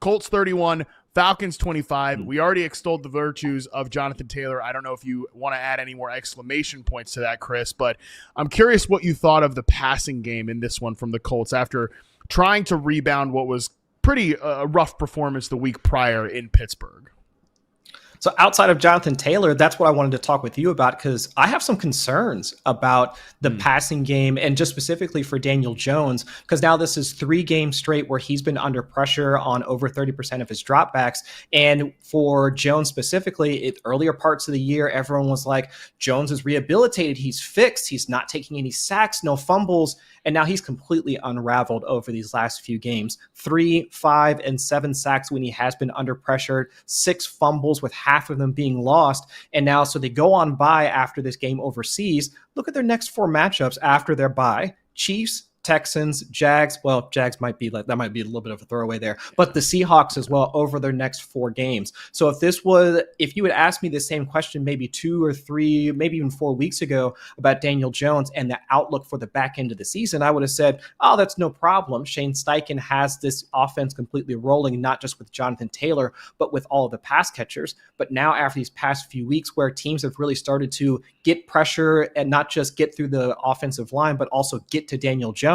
Colts 31, Falcons 25. We already extolled the virtues of Jonathan Taylor. I don't know if you want to add any more exclamation points to that, Chris, but I'm curious what you thought of the passing game in this one from the Colts after trying to rebound what was pretty rough performance the week prior in Pittsburgh. So outside of Jonathan Taylor, that's what I wanted to talk with you about, because I have some concerns about the passing game and just specifically for Daniel Jones, because now this is 3 games straight where he's been under pressure on over 30% of his dropbacks. And for Jones specifically, earlier parts of the year, everyone was like, Jones is rehabilitated. He's fixed. He's not taking any sacks, no fumbles. And now he's completely unraveled over these last few games. 3, 5, and 7 sacks when he has been under pressure, 6 fumbles with half of them being lost. And now, so they go on bye after this game overseas. Look at their next 4 matchups after their bye. Chiefs, Texans, Jags. Well, Jags might be like, that might be a little bit of a throwaway there, but the Seahawks as well over their next 4 games. So if you had asked me the same question maybe 2 or 3, maybe even 4 weeks ago about Daniel Jones and the outlook for the back end of the season, I would have said, oh, that's no problem. Shane Steichen has this offense completely rolling, not just with Jonathan Taylor, but with all of the pass catchers. But now after these past few weeks where teams have really started to get pressure and not just get through the offensive line, but also get to Daniel Jones,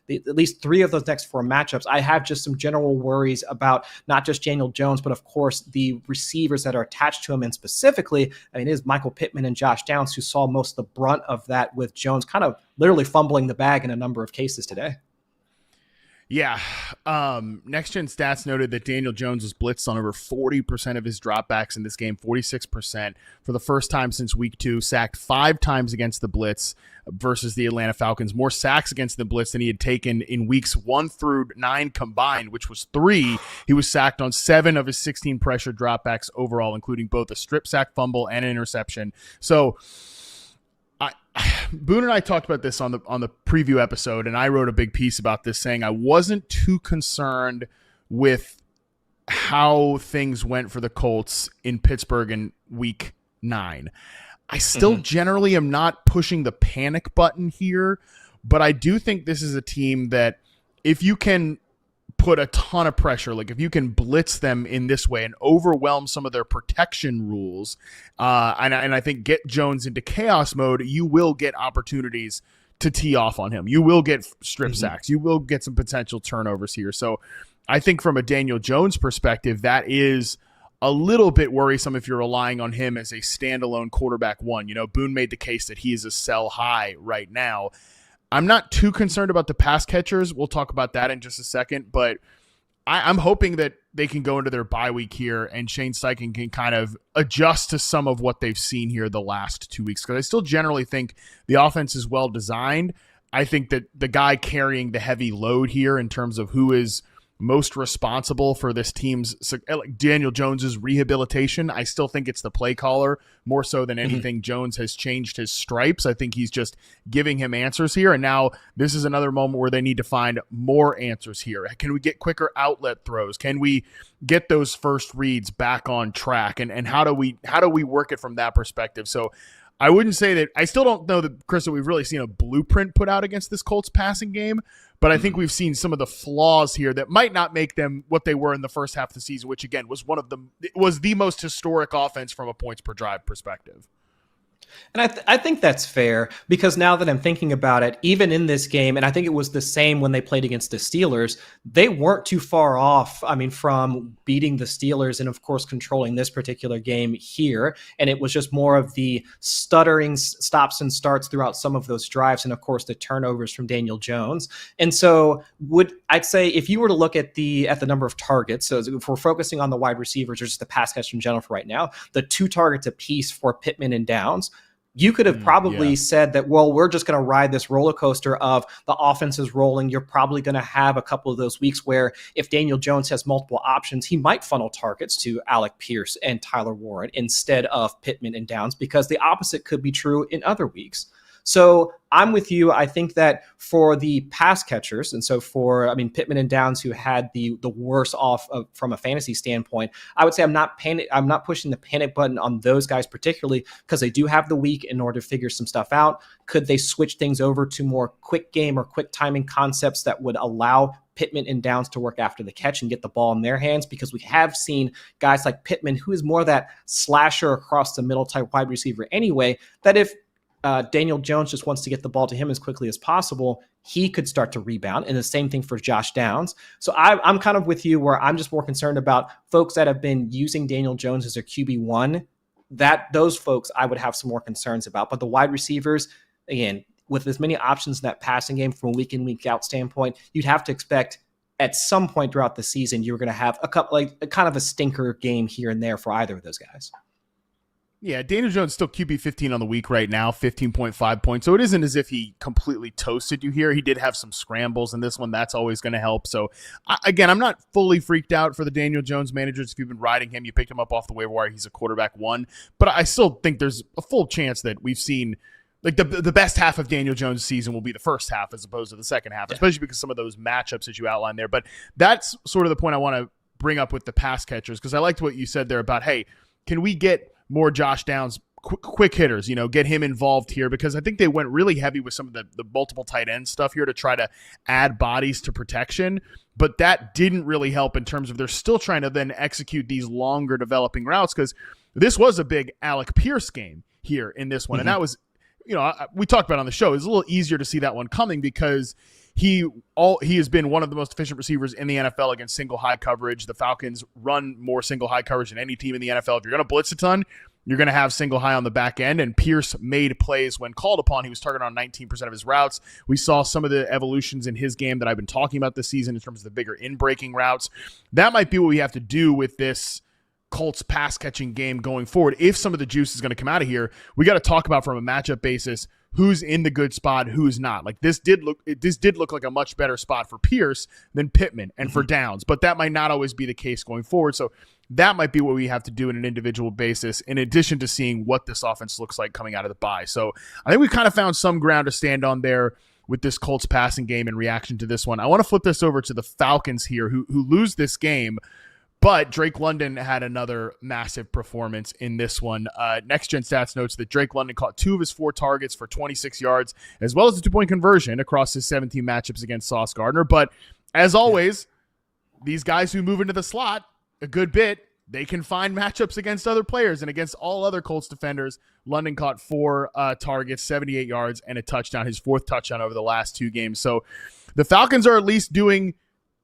at least 3 of those next 4 matchups, I have just some general worries about not just Daniel Jones, but of course the receivers that are attached to him. And specifically, I mean, it is Michael Pittman and Josh Downs who saw most of the brunt of that, with Jones kind of literally fumbling the bag in a number of cases today. Yeah. Next Gen Stats noted that Daniel Jones was blitzed on over 40% of his dropbacks in this game, 46% for the first time since week 2, sacked 5 times against the blitz versus the Atlanta Falcons, more sacks against the blitz than he had taken in weeks 1 through 9 combined, which was 3. He was sacked on 7 of his 16 pressure dropbacks overall, including both a strip sack, fumble, and an interception. So Boone and I talked about this on the preview episode, and I wrote a big piece about this saying I wasn't too concerned with how things went for the Colts in Pittsburgh in week 9. I still generally am not pushing the panic button here, but I do think this is a team that if you can put a ton of pressure, like if you can blitz them in this way and overwhelm some of their protection rules, and I think get Jones into chaos mode, you will get opportunities to tee off on him. You will get strip sacks. You will get some potential turnovers here. So I think from a Daniel Jones perspective, that is a little bit worrisome if you're relying on him as a standalone quarterback 1. You know, Boone made the case that he is a sell high right now. I'm not too concerned about the pass catchers. We'll talk about that in just a second, but I'm hoping that they can go into their bye week here and Shane Steichen can kind of adjust to some of what they've seen here the last 2 weeks, because I still generally think the offense is well designed. I think that the guy carrying the heavy load here in terms of who is most responsible for this team's, like Daniel Jones's rehabilitation, I still think it's the play caller more so than anything. Jones has changed his stripes. I think he's just giving him answers here. And now this is another moment where they need to find more answers here. Can we get quicker outlet throws? Can we get those first reads back on track? And how do we work it from that perspective? So I wouldn't say that, I still don't know that, Chris, that we've really seen a blueprint put out against this Colts passing game, but I think we've seen some of the flaws here that might not make them what they were in the first half of the season, which again was it was the most historic offense from a points per drive perspective. And I think that's fair, because now that I'm thinking about it, even in this game, and I think it was the same when they played against the Steelers, they weren't too far off, from beating the Steelers and, of course, controlling this particular game here. And it was just more of the stuttering stops and starts throughout some of those drives and, of course, the turnovers from Daniel Jones. And so I'd say if you were to look at the number of targets, so if we're focusing on the wide receivers or just the pass catch in general for right now, the 2 targets apiece for Pittman and Downs, you could have probably said that, well, we're just going to ride this roller coaster of the offense is rolling. You're probably going to have a couple of those weeks where if Daniel Jones has multiple options, he might funnel targets to Alec Pierce and Tyler Warren instead of Pittman and Downs, because the opposite could be true in other weeks. So I'm with you. I think that for the pass catchers, and so for, Pittman and Downs, who had the worst off from a fantasy standpoint, I would say I'm not pushing the panic button on those guys particularly, because they do have the week in order to figure some stuff out. Could they switch things over to more quick game or quick timing concepts that would allow Pittman and Downs to work after the catch and get the ball in their hands, because we have seen guys like Pittman, who is more that slasher across the middle type wide receiver anyway, that if Daniel Jones just wants to get the ball to him as quickly as possible, he could start to rebound. And the same thing for Josh Downs. So I'm kind of with you, where I'm just more concerned about folks that have been using Daniel Jones as their QB1. Those folks I would have some more concerns about. But the wide receivers, again, with as many options in that passing game from a week in, week out standpoint, you'd have to expect at some point throughout the season, you're going to have a couple, like a kind of a stinker game here and there for either of those guys. Yeah, Daniel Jones still QB 15 on the week right now, 15.5 points. So it isn't as if he completely toasted you here. He did have some scrambles in this one. That's always going to help. So, again, I'm not fully freaked out for the Daniel Jones managers. If you've been riding him, you picked him up off the waiver wire. He's a quarterback 1. But I still think there's a full chance that we've seen like the best half of Daniel Jones' season will be the first half as opposed to the second half, especially because some of those matchups that you outlined there. But that's sort of the point I want to bring up with the pass catchers, because I liked what you said there about, hey, can we get more Josh Downs quick hitters, get him involved here, because I think they went really heavy with some of the multiple tight end stuff here to try to add bodies to protection, but that didn't really help in terms of they're still trying to then execute these longer developing routes, because this was a big Alec Pierce game here in this one. Mm-hmm. And that was, we talked about it on the show, it's a little easier to see that one coming because he has been one of the most efficient receivers in the NFL against single high coverage. The Falcons run more single high coverage than any team in the NFL. If you're going to blitz a ton, you're going to have single high on the back end, and Pierce made plays when called upon. He was targeted on 19% of his routes. We saw some of the evolutions in his game that I've been talking about this season in terms of the bigger in-breaking routes. That might be what we have to do with this Colts pass-catching game going forward. If some of the juice is going to come out of here, we got to talk about from a matchup basis who's in the good spot, who's not. Like this did look like a much better spot for Pierce than Pittman and for Downs, but that might not always be the case going forward. So that might be what we have to do in an individual basis, in addition to seeing what this offense looks like coming out of the bye. So I think we've kind of found some ground to stand on there with this Colts passing game in reaction to this one. I want to flip this over to the Falcons here, who lose this game. But Drake London had another massive performance in this one. Next Gen Stats notes that Drake London caught 2 of his 4 targets for 26 yards, as well as a 2-point conversion across his 17 matchups against Sauce Gardner. But as always, these guys who move into the slot a good bit, they can find matchups against other players and against all other Colts defenders. London caught 4 targets, 78 yards, and a touchdown, his 4th touchdown over the last 2 games. So the Falcons are at least doing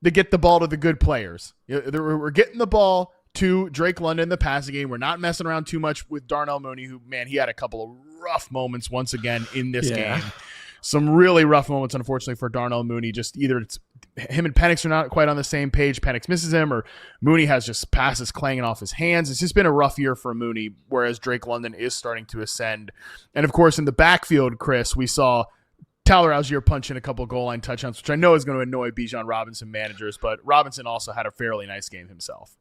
to get the ball to the good players. We're getting the ball to Drake London in the passing game. We're not messing around too much with Darnell Mooney, who, man, he had a couple of rough moments once again in this game. Some really rough moments, unfortunately, for Darnell Mooney. Just either it's him and Penix are not quite on the same page. Penix misses him, or Mooney has just passes clanging off his hands. It's just been a rough year for Mooney, whereas Drake London is starting to ascend. And, of course, in the backfield, Chris, we saw Tyler Algier punching a couple goal line touchdowns, which I know is going to annoy Bijan Robinson managers, but Robinson also had a fairly nice game himself.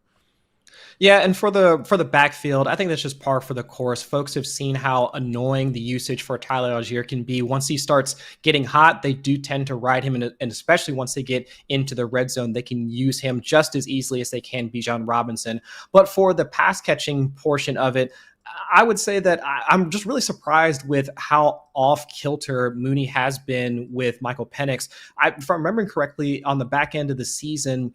Yeah, and for the backfield, I think that's just par for the course. Folks have seen how annoying the usage for Tyler Algier can be. Once he starts getting hot, they do tend to ride him, and especially once they get into the red zone, they can use him just as easily as they can Bijan Robinson. But for the pass-catching portion of it, I would say that I'm just really surprised with how off-kilter Mooney has been with Michael Penix. If I'm remembering correctly, on the back end of the season,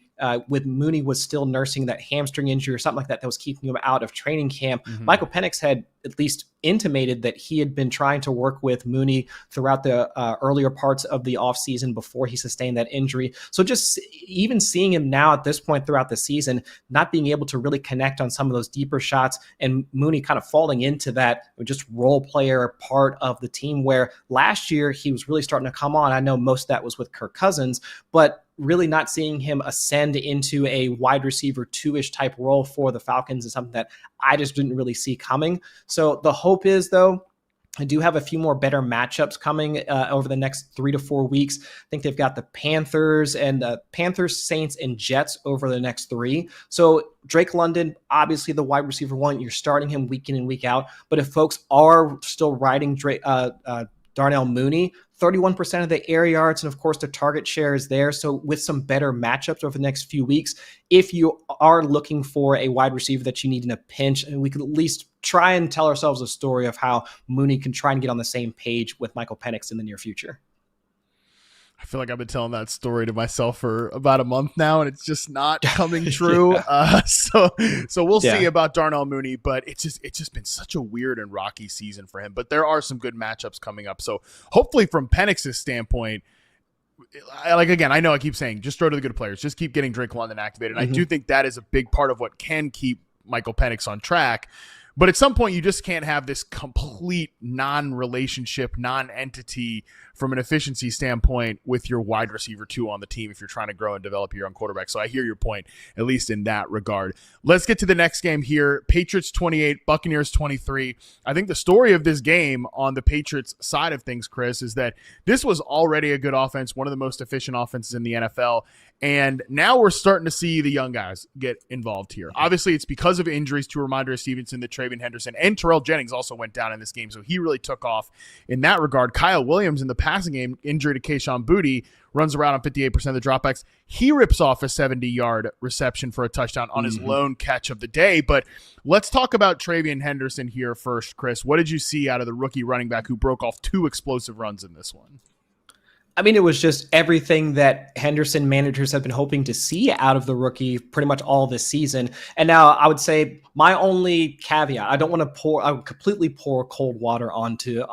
with Mooney was still nursing that hamstring injury or something like that was keeping him out of training camp. Mm-hmm. Michael Penix had at least intimated that he had been trying to work with Mooney throughout the earlier parts of the offseason before he sustained that injury. So just even seeing him now at this point throughout the season, not being able to really connect on some of those deeper shots, and Mooney kind of falling into that just role player part of the team, where last year he was really starting to come on. I know most of that was with Kirk Cousins, but really not seeing him ascend into a wide receiver 2-ish type role for the Falcons is something that I just didn't really see coming. So the hope is, though, I do have a few more better matchups coming over the next 3 to 4 weeks. I think they've got the Panthers, Saints, and Jets over the next 3. So Drake London, obviously the wide receiver 1, you're starting him week in and week out. But if folks are still riding Darnell Mooney, 31% of the air yards, and of course the target share is there. So with some better matchups over the next few weeks, if you are looking for a wide receiver that you need in a pinch, and we could at least try and tell ourselves a story of how Mooney can try and get on the same page with Michael Penix in the near future. I feel like I've been telling that story to myself for about a month now, and it's just not coming true. Yeah. So we'll see about Darnell Mooney, but it's just been such a weird and rocky season for him. But there are some good matchups coming up. So hopefully, from Penix's standpoint, like, again, I know I keep saying just throw to the good players, just keep getting Drake London activated. And I do think that is a big part of what can keep Michael Penix on track. But at some point, you just can't have this complete non-relationship, non-entity from an efficiency standpoint with your wide receiver 2 on the team if you're trying to grow and develop your own quarterback. So I hear your point, at least in that regard. Let's get to the next game here. Patriots 28, Buccaneers 23. I think the story of this game on the Patriots side of things, Chris, is that this was already a good offense, one of the most efficient offenses in the NFL. And now we're starting to see the young guys get involved here. Obviously, it's because of injuries to Ramondre Stevenson, that TreVeyon Henderson, and Terrell Jennings also went down in this game, so he really took off in that regard. Kyle Williams in the passing game, injury to Kayshon Boutte, runs around on 58% of the dropbacks. He rips off a 70-yard reception for a touchdown on his lone catch of the day. But let's talk about TreVeyon Henderson here first, Chris. What did you see out of the rookie running back who broke off 2 explosive runs in this one? I mean, it was just everything that Henderson managers have been hoping to see out of the rookie pretty much all this season. And now I would say my only caveat, I would completely pour cold water onto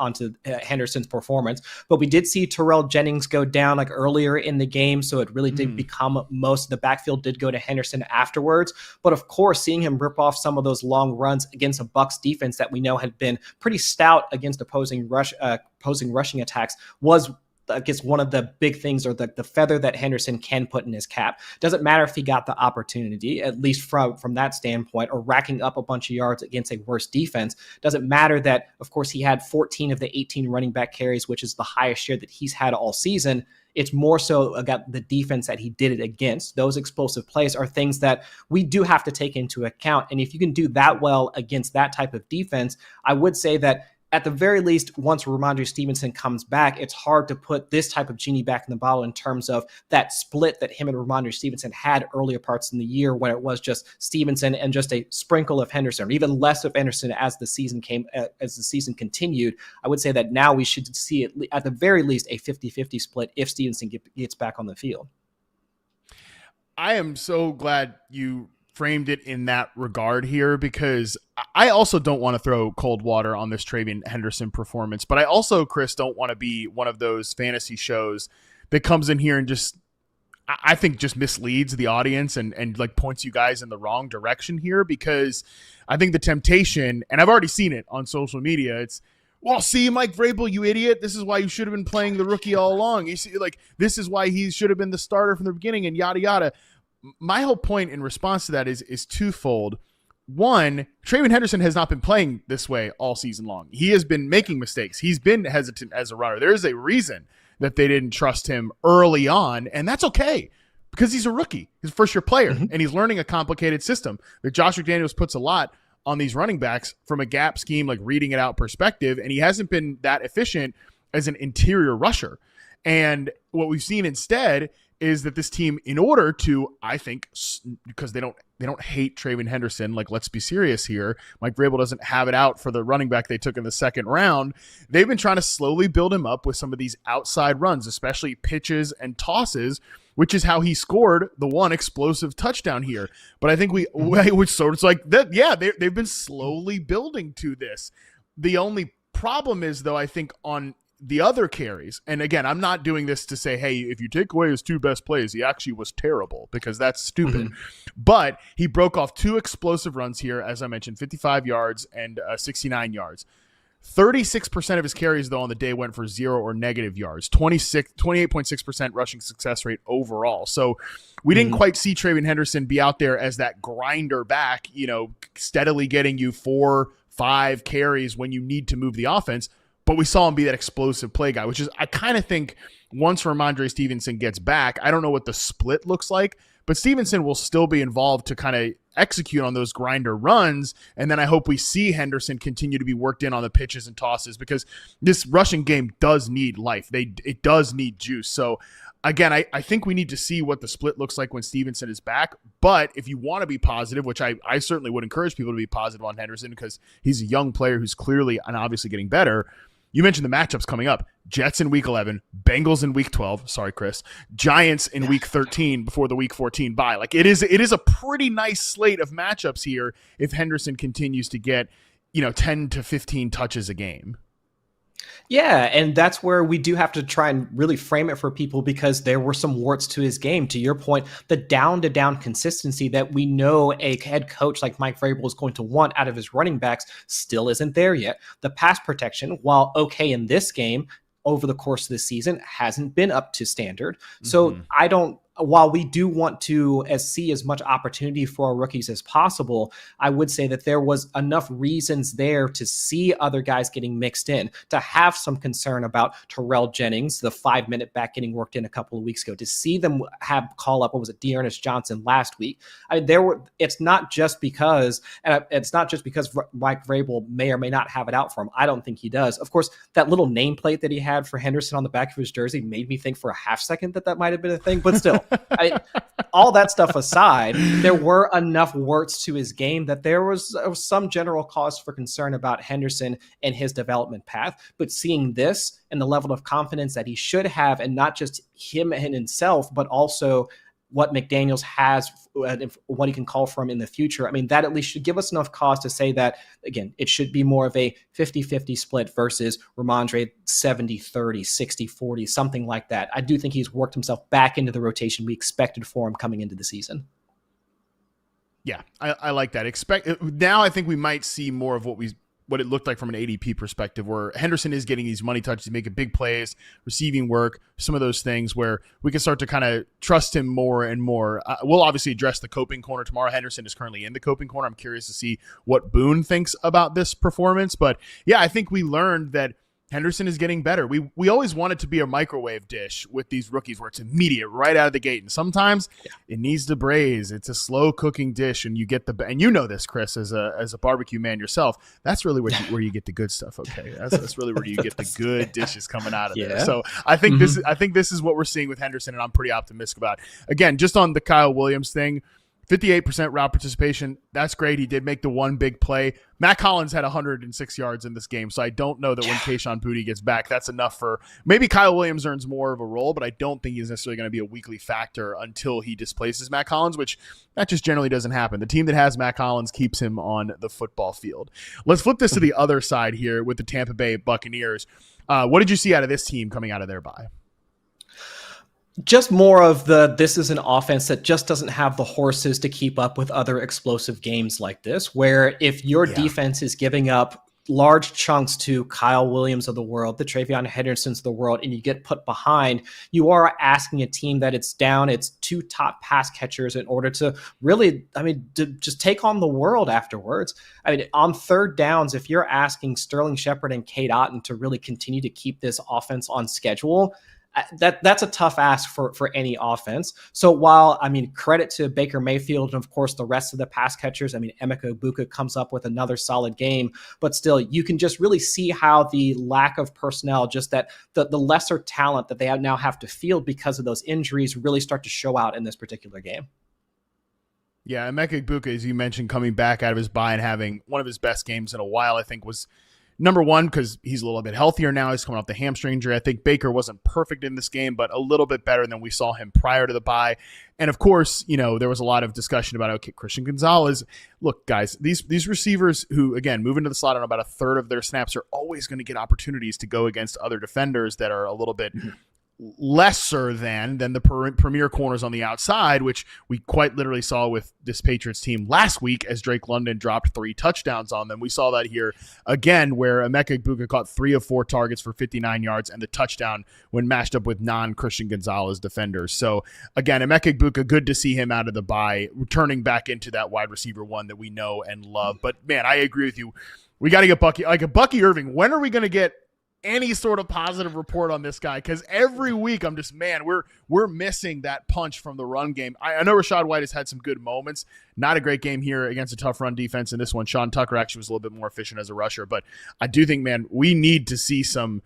Henderson's performance, but we did see Terrell Jennings go down like earlier in the game. So it really did become most of the backfield did go to Henderson afterwards. But of course, seeing him rip off some of those long runs against a Bucs defense that we know had been pretty stout against opposing rushing attacks was, I guess, one of the big things, or the feather that Henderson can put in his cap. Doesn't matter if he got the opportunity, at least from that standpoint, or racking up a bunch of yards against a worse defense. Doesn't matter that, of course, he had 14 of the 18 running back carries, which is the highest share that he's had all season. It's more so about the defense that he did it against. Those explosive plays are things that we do have to take into account. And if you can do that well against that type of defense, I would say that at the very least, once Ramondre Stevenson comes back, it's hard to put this type of genie back in the bottle in terms of that split that him and Ramondre Stevenson had earlier parts in the year, when it was just Stevenson and just a sprinkle of Henderson, or even less of Henderson as the season continued. I would say that now we should see at the very least a 50-50 split if Stevenson gets back on the field. I am so glad you framed it in that regard here, because I also don't want to throw cold water on this TreVeyon Henderson performance, but I also, Chris, don't want to be one of those fantasy shows that comes in here and just, I think, just misleads the audience and like points you guys in the wrong direction here, because I think the temptation, and I've already seen it on social media, it's, well, see, Mike Vrabel, you idiot, this is why you should have been playing the rookie all along. You see, like, this is why he should have been the starter from the beginning, and yada, yada. My whole point in response to that is twofold. One, TreVeyon Henderson has not been playing this way all season long. He has been making mistakes. He's been hesitant as a runner. There is a reason that they didn't trust him early on, and that's okay, because he's a rookie. He's a first-year player, and he's learning a complicated system that Josh McDaniels puts a lot on these running backs from a gap scheme, like reading it out perspective, and he hasn't been that efficient as an interior rusher. And what we've seen instead is that this team, in order to, I think, because they don't hate TreVeyon Henderson, like, let's be serious here, Mike Vrabel doesn't have it out for the running back they took in the second round, they've been trying to slowly build him up with some of these outside runs, especially pitches and tosses, which is how he scored the one explosive touchdown here. But I think it's like that, yeah, they've been slowly building to this. The only problem is, though, I think on the other carries, and again, I'm not doing this to say, hey, if you take away his 2 best plays, he actually was terrible, because that's stupid. But he broke off 2 explosive runs here, as I mentioned, 55 yards and 69 yards. 36% of his carries, though, on the day went for 0 or negative yards, 28.6% rushing success rate overall. So we didn't quite see TreVeyon Henderson be out there as that grinder back, steadily getting you 4-5 carries when you need to move the offense. But we saw him be that explosive play guy, which is, I kind of think, once Ramondre Stevenson gets back, I don't know what the split looks like, but Stevenson will still be involved to kind of execute on those grinder runs. And then I hope we see Henderson continue to be worked in on the pitches and tosses, because this rushing game does need life. It does need juice. So again, I think we need to see what the split looks like when Stevenson is back. But if you want to be positive, which I certainly would encourage people to be positive on Henderson, because he's a young player who's clearly and obviously getting better, You mentioned the matchups coming up. Jets in week 11, Bengals in week 12. Sorry, Chris. Giants in week 13 before the week 14 bye. Like it is a pretty nice slate of matchups here if Henderson continues to get, 10 to 15 touches a game. Yeah, and that's where we do have to try and really frame it for people, because there were some warts to his game. To your point, the down-to-down consistency that we know a head coach like Mike Vrabel is going to want out of his running backs still isn't there yet. The pass protection, while okay in this game, over the course of the season hasn't been up to standard. So while we do want to see as much opportunity for our rookies as possible, I would say that there was enough reasons there to see other guys getting mixed in, to have some concern about Terrell Jennings, the 5-minute back getting worked in a couple of weeks ago, to see them have call up, Dearness Johnson last week. It's not just because Mike Vrabel may or may not have it out for him. I don't think he does. Of course, that little nameplate that he had for Henderson on the back of his jersey made me think for a half second that might have been a thing, but still. All that stuff aside, there were enough warts to his game that there was some general cause for concern about Henderson and his development path. But seeing this and the level of confidence that he should have, and not just him and himself, but also what McDaniels has, what he can call from in the future, that at least should give us enough cause to say that, again, it should be more of a 50-50 split versus Ramondre 70-30, 60-40, something like that. I do think he's worked himself back into the rotation we expected for him coming into the season. Yeah, I like that. Now I think we might see more of what it looked like from an ADP perspective, where Henderson is getting these money touches, making big plays, receiving work, some of those things where we can start to kind of trust him more and more. We'll obviously address the coping corner tomorrow. Henderson is currently in the coping corner. I'm curious to see what Boone thinks about this performance. But yeah, I think we learned that Henderson is getting better. We always want it to be a microwave dish with these rookies where it's immediate right out of the gate. And sometimes it needs to braise. It's a slow cooking dish, and you get and you know this, Chris, as a barbecue man yourself. That's really where you get the good stuff. Okay, that's really where you get the good dishes coming out of there. So I think this is what we're seeing with Henderson, and I'm pretty optimistic about it. Again, just on the Kyle Williams thing. 58% route participation. That's great. He did make the one big play. Matt Collins had 106 yards in this game, so I don't know that when Kayshon Boutte gets back, that's enough for maybe Kyle Williams earns more of a role, but I don't think he's necessarily going to be a weekly factor until he displaces Matt Collins, which that just generally doesn't happen. The team that has Matt Collins keeps him on the football field. Let's flip this to the other side here with the Tampa Bay Buccaneers. What did you see out of this team coming out of their bye? Just more of this is an offense that just doesn't have the horses to keep up with other explosive games like this, where if your defense is giving up large chunks to Kyle Williams of the world, the TreVeyon Hendersons of the world, and you get put behind, you are asking a team that it's down its two top pass catchers in order to really, to just take on the world afterwards. On third downs, if you're asking Sterling Shepard and Cade Otton to really continue to keep this offense on schedule, that's a tough ask for any offense. So while, credit to Baker Mayfield and, of course, the rest of the pass catchers, Emeka Egbuka comes up with another solid game, but still, you can just really see how the lack of personnel, just that the lesser talent that they now have to field because of those injuries really start to show out in this particular game. Yeah, Emeka Egbuka, as you mentioned, coming back out of his bye and having one of his best games in a while, I think was number one, because he's a little bit healthier now. He's coming off the hamstring injury. I think Baker wasn't perfect in this game, but a little bit better than we saw him prior to the bye. And of course, there was a lot of discussion about, okay, Christian Gonzalez. Look, guys, these receivers who, again, move into the slot on about a third of their snaps are always going to get opportunities to go against other defenders that are a little bit lesser than the premier corners on the outside, which we quite literally saw with this Patriots team last week as Drake London dropped 3 touchdowns on them. We saw that here again, where Emeka Egbuka caught 3 of 4 targets for 59 yards and the touchdown when matched up with non-Christian Gonzalez defenders. So again, Emeka Egbuka, good to see him out of the bye, returning back into that wide receiver one that we know and love. But man, I agree with you. We got to get Bucky Irving. When are we going to get any sort of positive report on this guy? Because every week I'm just, we're missing that punch from the run game. I know Rachaad White has had some good moments. Not a great game here against a tough run defense in this one. Sean Tucker actually was a little bit more efficient as a rusher, but I do think, we need to see some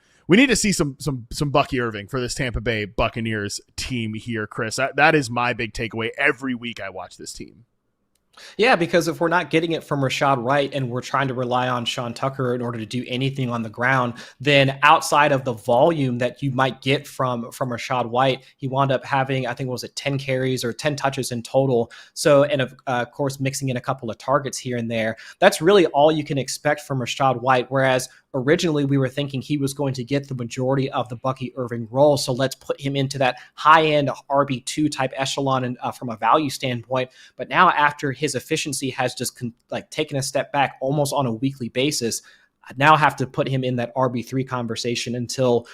Bucky Irving for this Tampa Bay Buccaneers team here, Chris. That is my big takeaway every week I watch this team. Yeah, because if we're not getting it from Rashad White and we're trying to rely on Sean Tucker in order to do anything on the ground, then outside of the volume that you might get from Rashad White, he wound up having, I think, what was it, 10 carries or 10 touches in total. So, and of course, mixing in a couple of targets here and there. That's really all you can expect from Rashad White. Whereas originally we were thinking he was going to get the majority of the Bucky Irving role. So let's put him into that high-end RB2 type echelon and from a value standpoint. But now after his efficiency has just taken a step back almost on a weekly basis, I now have to put him in that RB3 conversation until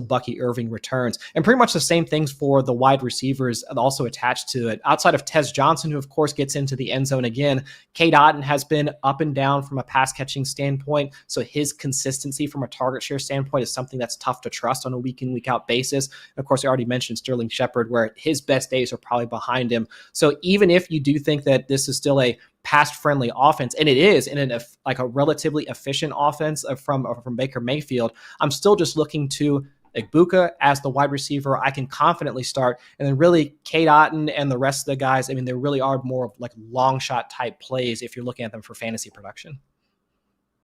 Bucky Irving returns. And pretty much the same things for the wide receivers also attached to it. Outside of Tez Johnson, who of course gets into the end zone again, Cade Otton has been up and down from a pass catching standpoint. So his consistency from a target share standpoint is something that's tough to trust on a week in, week out basis. And of course, I already mentioned Sterling Shepard, where his best days are probably behind him. So even if you do think that this is still a pass-friendly offense, and it is in a relatively efficient offense from Baker Mayfield, I'm still just looking to Igbukah as the wide receiver I can confidently start, and then really Cade Otton and the rest of the guys, I mean, there really are more of like long shot type plays if you're looking at them for fantasy production.